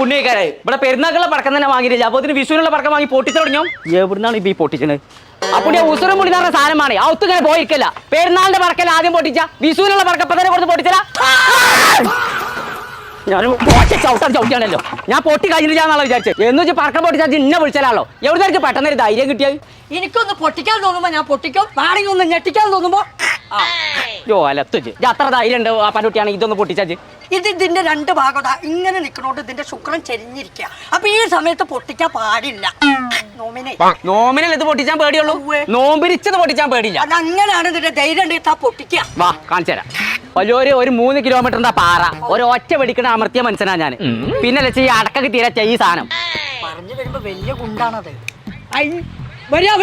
പുണ്യക്കാരെ ഇവിടെ പെരുന്നാക്കുള്ള പടക്കം തന്നെ വാങ്ങിയില്ല അപ്പൊ ഇതിന് വിഷുവിനുള്ള പടക്കം വാങ്ങി പൊട്ടിച്ചു തുടങ്ങിയോ എവിടുന്നാണ് ഇപ്പൊ ഈ പൊട്ടിച്ചത് അപ്പൊ ഉസുരം മുടി പറഞ്ഞ സാധനമാണ് ആ ഒത്തുങ്ങനെ പോയിരിക്കല്ല പെരുന്നാളിന്റെ പടക്കൽ ആദ്യം പൊട്ടിച്ച വിഷുവിനുള്ള പടക്കം തന്നെ കൊടുത്ത് പൊട്ടിച്ചല ഞാൻ ചവിട്ടിയാണല്ലോ ഞാൻ പൊട്ടി കഴിഞ്ഞില്ലാന്നാണ് വിചാരിച്ചത് എന്ന് വെച്ചാൽ പടക്കം പൊട്ടിച്ചാൽ ഇന്നെ വിളിച്ചാലോ എവിടുന്നായിരിക്കും പെട്ടെന്ന് ഒരു ധൈര്യം കിട്ടിയത് എനിക്കൊന്ന് പൊട്ടിക്കാൻ തോന്നുമ്പോ ഞാൻ പൊട്ടിക്കും വേണമെങ്കിൽ ഒന്ന് ഞെട്ടിക്കാൻ തോന്നുമ്പോ അലത്തുച്ച് അത്ര ധൈര്യം ഉണ്ട് ആ പനുട്ടിയാണ് ഇതൊന്ന് പൊട്ടിച്ചു ഇതിന്റെ രണ്ട് ഭാഗം ഇങ്ങനെ നിൽക്കണോണ്ട് ഇതിന്റെ ശുക്രൻ ചെരിഞ്ഞിരിക്കുക അപ്പൊ ഈ സമയത്ത് പൊട്ടിക്കാൻ പാടില്ല നോമിനൽ ഇത് പൊട്ടിച്ചാൻ പേടിയുള്ളൂ നോമ്പിരിച്ചത് പൊട്ടിച്ചാൻ പേടില്ല അതങ്ങനെയാണ് ഇതിന്റെ ധൈര്യം ഉണ്ടെങ്കിൽ പൊട്ടിക്കുക വാ കാണിച്ചു തരാം വലിയൊരു 3 കിലോമീറ്ററിന്റെ പാറ ഒരു ഒറ്റ വെടിക്കണ അമർത്തിയ മനസ്സിനാ ഞാൻ പിന്നെ ഈ അടക്കൊക്കെ തീരെ ഈ സാധനം പറഞ്ഞു വരുമ്പോ വലിയ ഗുണ്ടാണത് വരിക